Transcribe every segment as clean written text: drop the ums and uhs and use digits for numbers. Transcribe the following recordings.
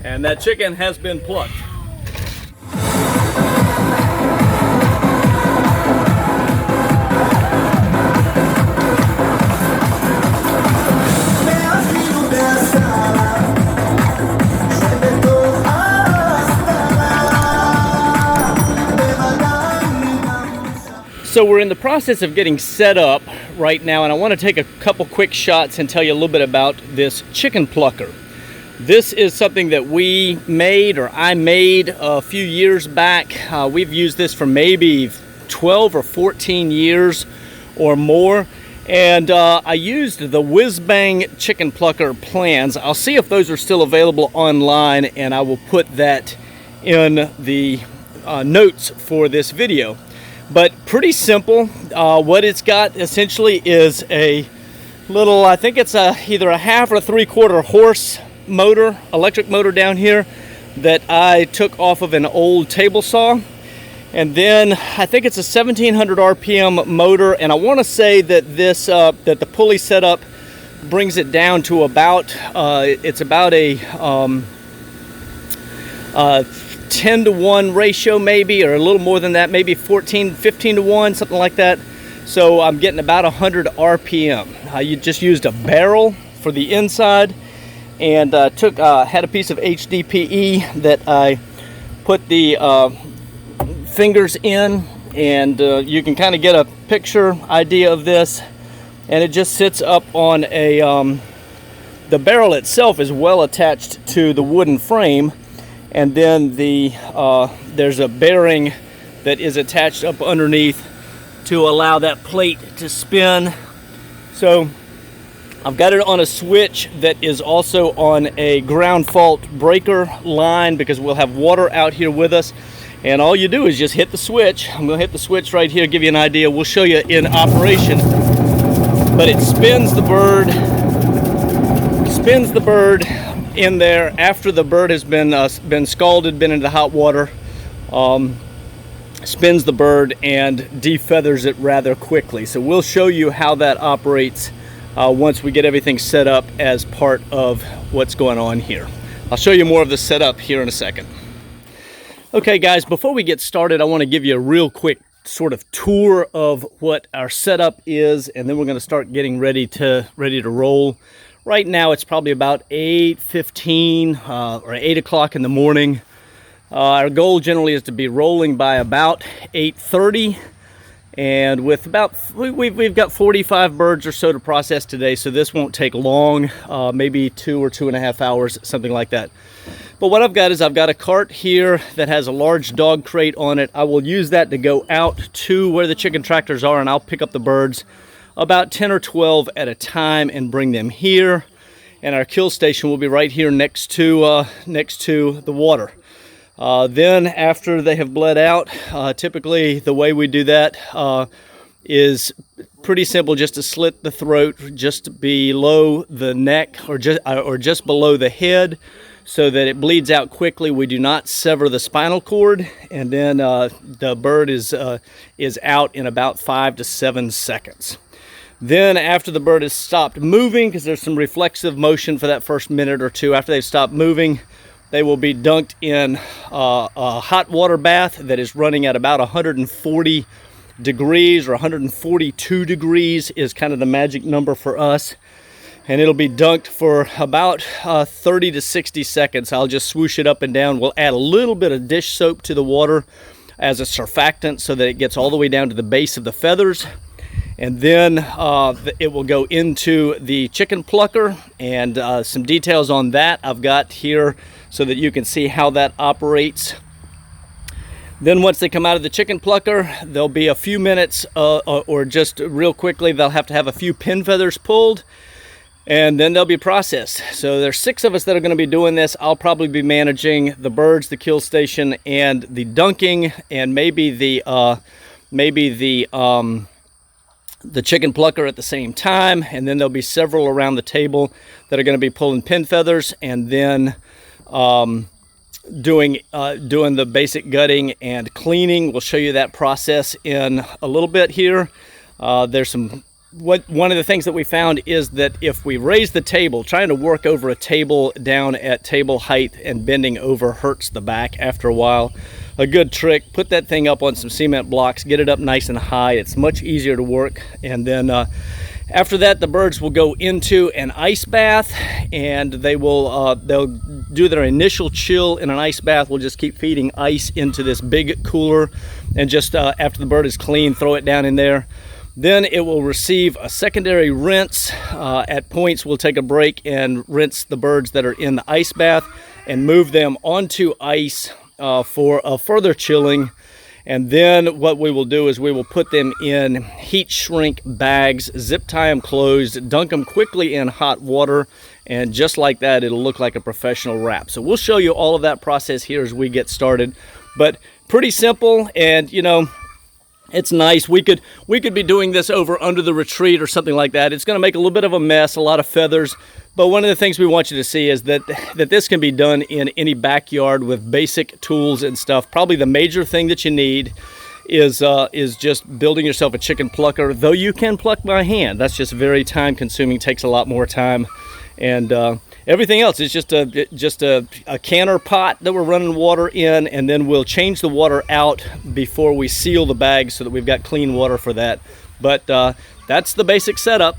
And that chicken has been plucked. So we're in the process of getting set up right now, and I want to take a couple quick shots and tell you a little bit about this chicken plucker. This is something that we made, or I made a few years back. We've used this for maybe 12 or 14 years or more. And I used the Whiz Bang chicken plucker plans. I'll see if those are still available online, and I will put that in the notes for this video. But pretty simple. What it's got essentially is a little, I think it's either a half or 3/4 horse motor, electric motor down here that I took off of an old table saw. And then I think it's a 1700 RPM motor, and I want to say that this that the pulley setup brings it down to about it's about a 10-to-1 ratio, maybe, or a little more than that, maybe 15-to-1, something like that. So I'm getting about 100 RPM. You just used a barrel for the inside, and had a piece of HDPE that I put the fingers in, and you can kind of get a picture idea of this. And it just sits up on a the barrel itself is well attached to the wooden frame, and then there's a bearing that is attached up underneath to allow that plate to spin. So I've got it on a switch that is also on a ground fault breaker line, because we'll have water out here with us. And all you do is just hit the switch. I'm going to hit the switch right here, give you an idea. We'll show you in operation. But it spins the bird in there after the bird has been scalded, been into hot water. Spins the bird and defeathers it rather quickly. So we'll show you how that operates once we get everything set up as part of what's going on here. I'll show you more of the setup here in a second. Okay guys, before we get started, I want to give you a real quick sort of tour of what our setup is, and then we're going to start getting ready to roll. Right now it's probably about 8:15 or 8 o'clock in the morning. Our goal generally is to be rolling by about 8:30, and with about we've got 45 birds or so to process today, so this won't take long, maybe 2 or 2.5 hours, something like that. But what I've got is I've got a cart here that has a large dog crate on it. I will use that to go out to where the chicken tractors are, and I'll pick up the birds about 10 or 12 at a time and bring them here. And our kill station will be right here next to the water. Then after they have bled out, typically the way we do that is pretty simple, just to slit the throat just below the neck, or just below the head, so that it bleeds out quickly. We do not sever the spinal cord, and then the bird is out in about 5 to 7 seconds. Then after the bird has stopped moving, because there's some reflexive motion for that first minute or two, after they've stopped moving, they will be dunked in a hot water bath that is running at about 140 degrees, or 142 degrees is kind of the magic number for us. And it'll be dunked for about 30 to 60 seconds. I'll just swoosh it up and down. We'll add a little bit of dish soap to the water as a surfactant so that it gets all the way down to the base of the feathers. And then it will go into the chicken plucker, and some details on that I've got here so that you can see how that operates. Then once they come out of the chicken plucker, there'll be a few minutes or just real quickly, they'll have to have a few pin feathers pulled, and then they'll be processed. So there's 6 of us that are going to be doing this. I'll probably be managing the birds, the kill station, and the dunking, and maybe the chicken plucker at the same time. And then there'll be several around the table that are going to be pulling pin feathers, and then doing the basic gutting and cleaning. We'll show you that process in a little bit here. There's some one of the things that we found is that if we raise the table, trying to work over a table down at table height and bending over hurts the back after a while. A good trick, put that thing up on some cement blocks, get it up nice and high. It's much easier to work. And then after that, the birds will go into an ice bath, and they'll do their initial chill in an ice bath. We'll just keep feeding ice into this big cooler, and just after the bird is clean, throw it down in there. Then it will receive a secondary rinse. At points, we'll take a break and rinse the birds that are in the ice bath and move them onto ice for a further chilling. And then what we will do is we will put them in heat shrink bags, zip tie them closed, dunk them quickly in hot water, and just like that, it'll look like a professional wrap. So we'll show you all of that process here as we get started. But pretty simple, and you know, it's nice. We could be doing this over under the retreat or something like that. It's going to make a little bit of a mess, a lot of feathers. But one of the things we want you to see is that this can be done in any backyard with basic tools and stuff. Probably the major thing that you need is just building yourself a chicken plucker. Though you can pluck by hand, that's just very time consuming. Takes a lot more time, and everything else is just a canner pot that we're running water in, and then we'll change the water out before we seal the bag so that we've got clean water for that. But that's the basic setup.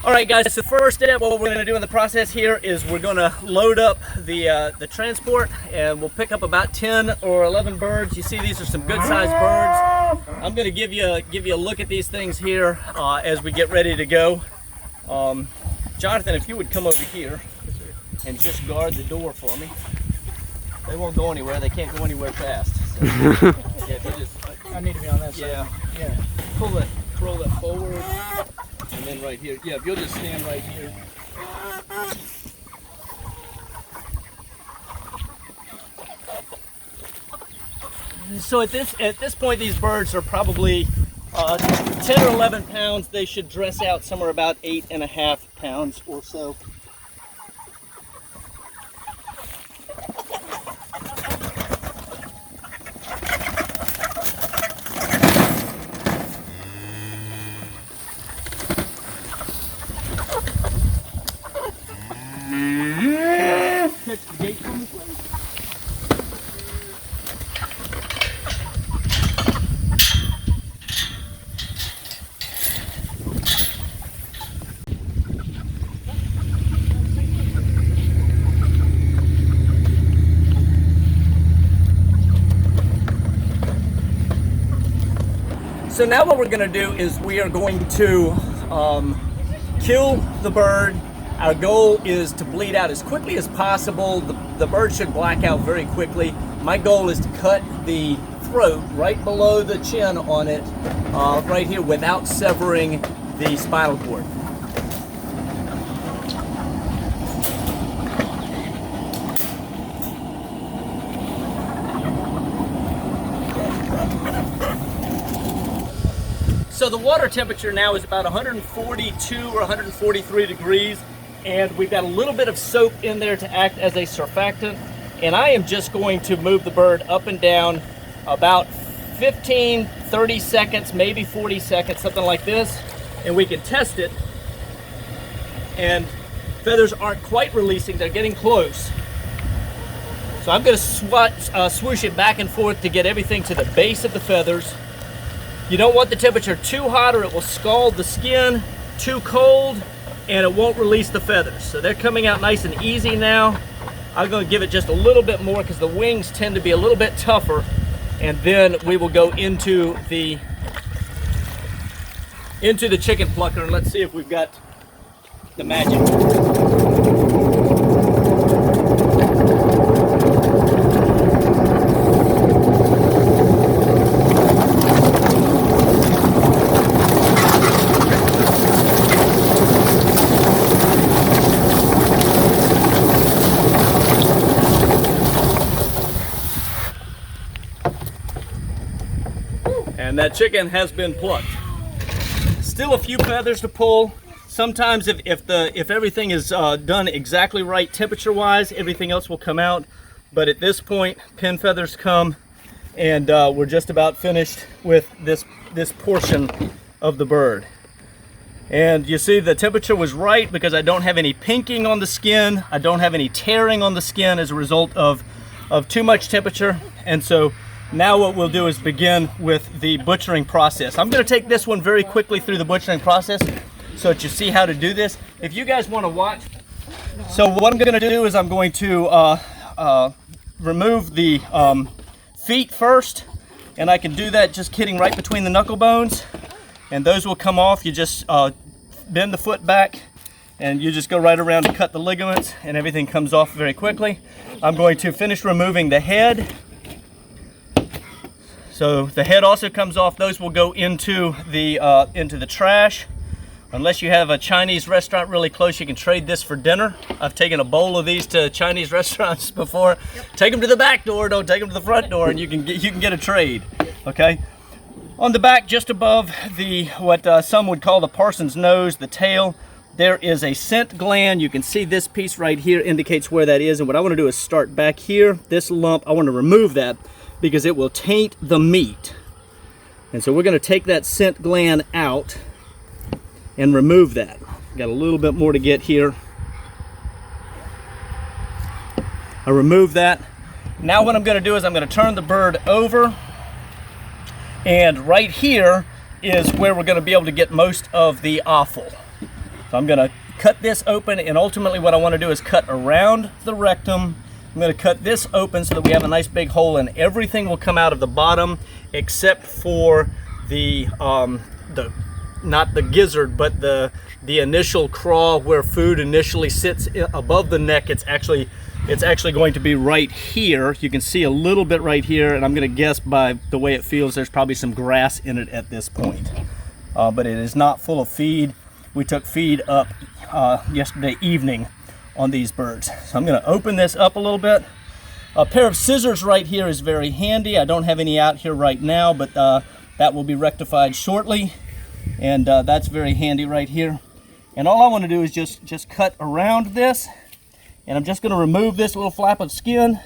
All right, guys, so the first step, what we're going to do in the process here is we're going to load up the transport, and we'll pick up about 10 or 11 birds. You see, these are some good-sized birds. I'm going to give you a look at these things here as we get ready to go. Jonathan, if you would come over here and just guard the door for me. They won't go anywhere. They can't go anywhere fast. So, yeah, if you just, I need to be on that side. Yeah. Pull that forward, and then right here. Yeah, if you'll just stand right here. So at this point, these birds are probably 10 or 11 pounds. They should dress out somewhere about 8.5 pounds or so. Catch the gate from this way. So now what we're going to do is we are going to kill the bird. Our goal is to bleed out as quickly as possible. The bird should black out very quickly. My goal is to cut the throat right below the chin on it, right here, without severing the spinal cord. So the water temperature now is about 142 or 143 degrees, and we've got a little bit of soap in there to act as a surfactant. And I am just going to move the bird up and down about 15, 30 seconds, maybe 40 seconds, something like this, and we can test it. And feathers aren't quite releasing, they're getting close. So I'm going to swoosh it back and forth to get everything to the base of the feathers. You don't want the temperature too hot or it will scald the skin, too cold, and it won't release the feathers. So they're coming out nice and easy now. I'm going to give it just a little bit more because the wings tend to be a little bit tougher, and then we will go into the chicken plucker, and let's see if we've got the magic. And that chicken has been plucked. Still a few feathers to pull. Sometimes if everything is done exactly right temperature wise, everything else will come out. But at this point, pin feathers come, and we're just about finished with this portion of the bird. And you see the temperature was right because I don't have any pinking on the skin. I don't have any tearing on the skin as a result of too much temperature. And so now what we'll do is begin with the butchering process. I'm going to take this one very quickly through the butchering process so that you see how to do this. If you guys want to watch, so what I'm going to do is I'm going to remove the feet first, and I can do that just hitting right between the knuckle bones, and those will come off. You just bend the foot back and you just go right around and cut the ligaments, and everything comes off very quickly. I'm going to finish removing the head. So the head also comes off. Those will go into the trash. Unless you have a Chinese restaurant really close, you can trade this for dinner. I've taken a bowl of these to Chinese restaurants before. Yep. Take them to the back door, don't take them to the front door, and you can get a trade. Okay. On the back, just above the what some would call the parson's nose, the tail, there is a scent gland. You can see this piece right here indicates where that is. And what I want to do is start back here. This lump, I want to remove that because it will taint the meat. And so we're going to take that scent gland out and remove that. Got a little bit more to get here. I remove that. Now what I'm going to do is I'm going to turn the bird over, and right here is where we're going to be able to get most of the offal. So I'm going to cut this open, and ultimately what I want to do is cut around the rectum. I'm going to cut this open so that we have a nice big hole, and everything will come out of the bottom except for the not the gizzard, but the initial craw where food initially sits above the neck. It's actually going to be right here. You can see a little bit right here, and I'm going to guess by the way it feels there's probably some grass in it at this point, but it is not full of feed. We took feed up yesterday evening on these birds. So I'm going to open this up a little bit. A pair of scissors right here is very handy. I don't have any out here right now, but that will be rectified shortly, and that's very handy right here. And all I want to do is just cut around this, and I'm just going to remove this little flap of skin.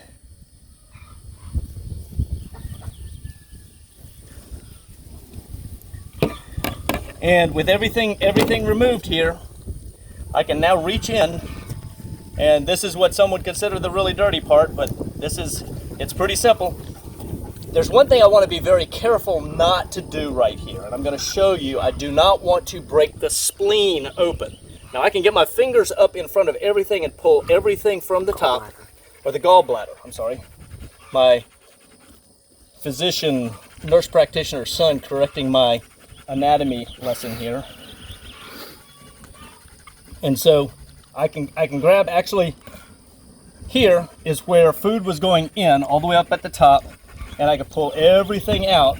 And with everything removed here, I can now reach in, and this is what some would consider the really dirty part, but it's pretty simple. There's one thing I want to be very careful not to do right here, and I'm going to show you. I do not want to break the spleen open. Now I can get my fingers up in front of everything and pull everything from the top, or the gallbladder, I'm sorry. My physician, nurse practitioner son correcting my anatomy lesson here. And so I can grab, actually here is where food was going in all the way up at the top, and I can pull everything out,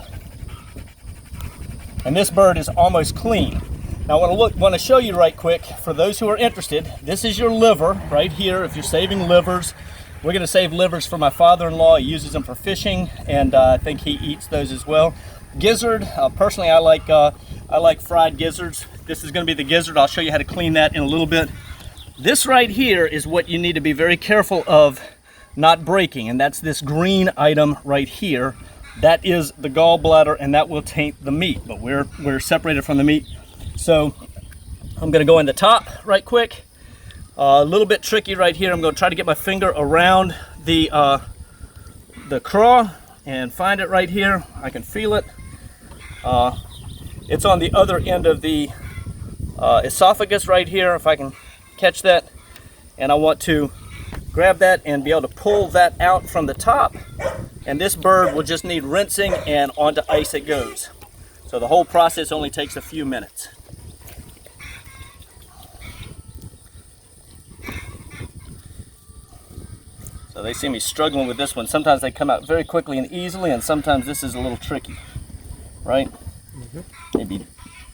and this bird is almost clean. Now I want to show you right quick, for those who are interested, this is your liver right here. If you're saving livers, we're going to save livers for my father-in-law. He uses them for fishing, and I think he eats those as well. Gizzard, personally I like fried gizzards. This is going to be the gizzard. I'll show you how to clean that in a little bit. This right here is what you need to be very careful of not breaking, and that's this green item right here. That is the gallbladder, and that will taint the meat, but we're separated from the meat. So I'm going to go in the top right quick. A little bit tricky right here. I'm going to try to get my finger around the craw and find it right here. I can feel it. It's on the other end of the esophagus right here, if I can catch that. And I want to grab that and be able to pull that out from the top. And this bird will just need rinsing, and onto ice it goes. So the whole process only takes a few minutes. So they see me struggling with this one. Sometimes they come out very quickly and easily, and sometimes this is a little tricky, right? Mm-hmm. Maybe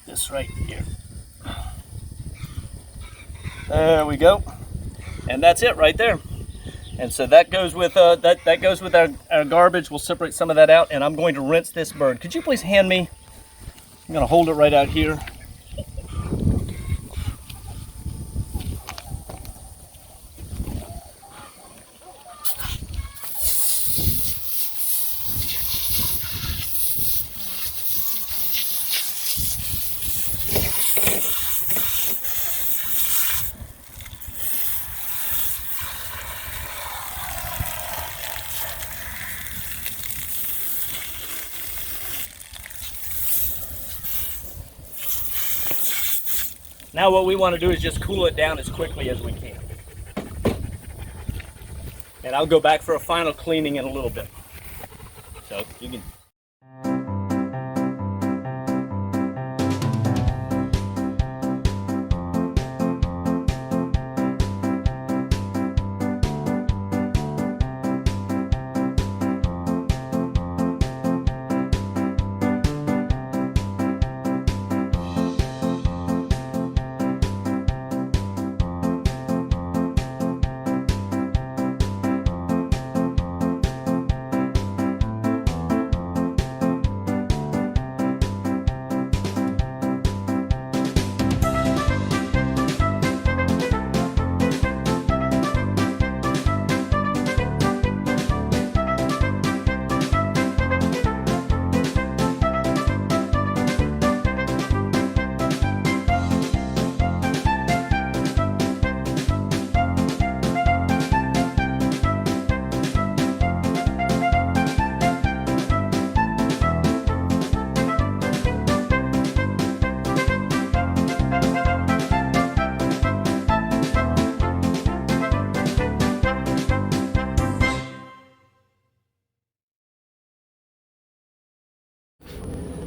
this right here. There we go. And that's it right there. And so that goes with that goes with our garbage. We'll separate some of that out, and I'm going to rinse this bird. Could you please hand me? I'm going to hold it right out here. Now what we want to do is just cool it down as quickly as we can. And I'll go back for a final cleaning in a little bit. So you can.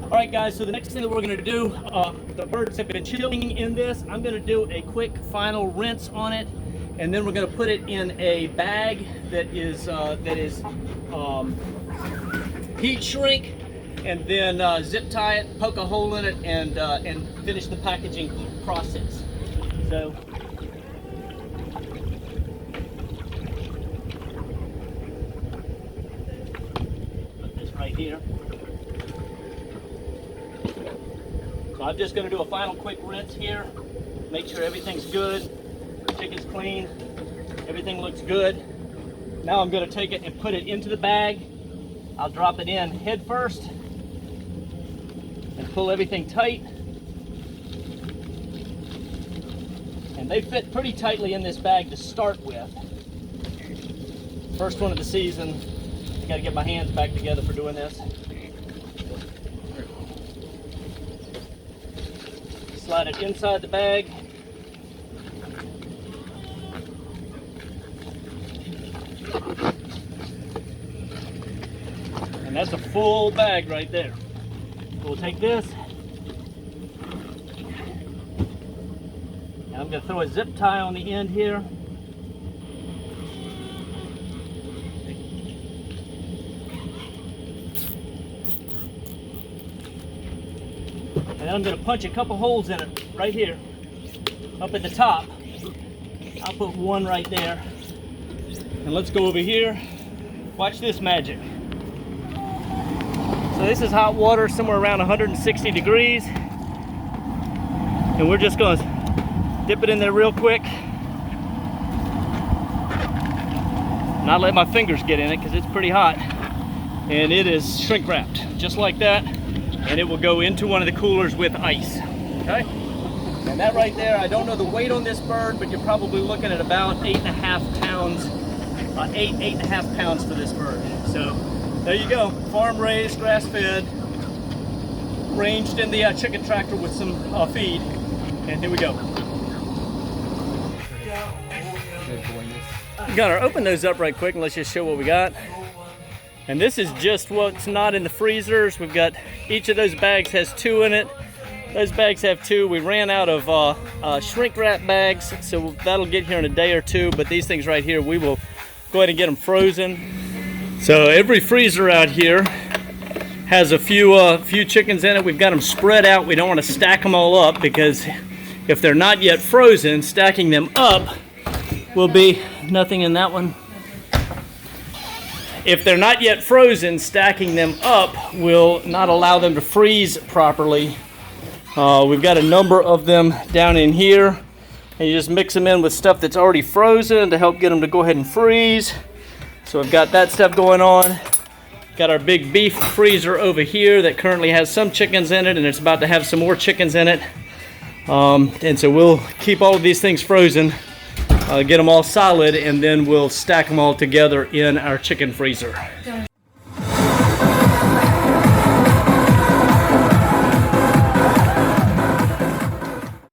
All right, guys, so the next thing that we're going to do, the birds have been chilling in this. I'm going to do a quick final rinse on it, and then we're going to put it in a bag that is heat shrink, and then zip tie it, poke a hole in it, and finish the packaging process. So put this right here. So I'm just going to do a final quick rinse here, make sure everything's good, chicken's clean, everything looks good. Now I'm going to take it and put it into the bag. I'll drop it in head first and pull everything tight. And they fit pretty tightly in this bag to start with. First one of the season. I got to get my hands back together for doing this. Slide it inside the bag. And that's a full bag right there. We'll take this. And I'm going to throw a zip tie on the end here. And then I'm going to punch a couple holes in it right here, up at the top. I'll put one right there. And let's go over here. Watch this magic. So this is hot water, somewhere around 160 degrees. And we're just going to dip it in there real quick. Not let my fingers get in it because it's pretty hot. And it is shrink wrapped, just like that. And it will go into one of the coolers with ice, okay? And that right there, I don't know the weight on this bird, but you're probably looking at about 8.5 pounds, 8.5 pounds for this bird. So there you go, farm raised, grass fed, ranged in the chicken tractor with some feed, and here we go. Gunnar, open those up right quick and let's just show what we got. And this is just what's not in the freezers. We've got, each of those bags has 2 in it. Those bags have 2. We ran out of shrink wrap bags, so that'll get here in a day or 2. But these things right here, we will go ahead and get them frozen. So every freezer out here has a few chickens in it. We've got them spread out. We don't want to stack them all up because if they're not yet frozen, stacking them up will be nothing in that one. If they're not yet frozen, stacking them up will not allow them to freeze properly. We've got a number of them down in here, and you just mix them in with stuff that's already frozen to help get them to go ahead and freeze. So I've got that stuff going on. Got our big beef freezer over here that currently has some chickens in it, and it's about to have some more chickens in it. And so we'll keep all of these things frozen, get them all solid, and then we'll stack them all together in our chicken freezer.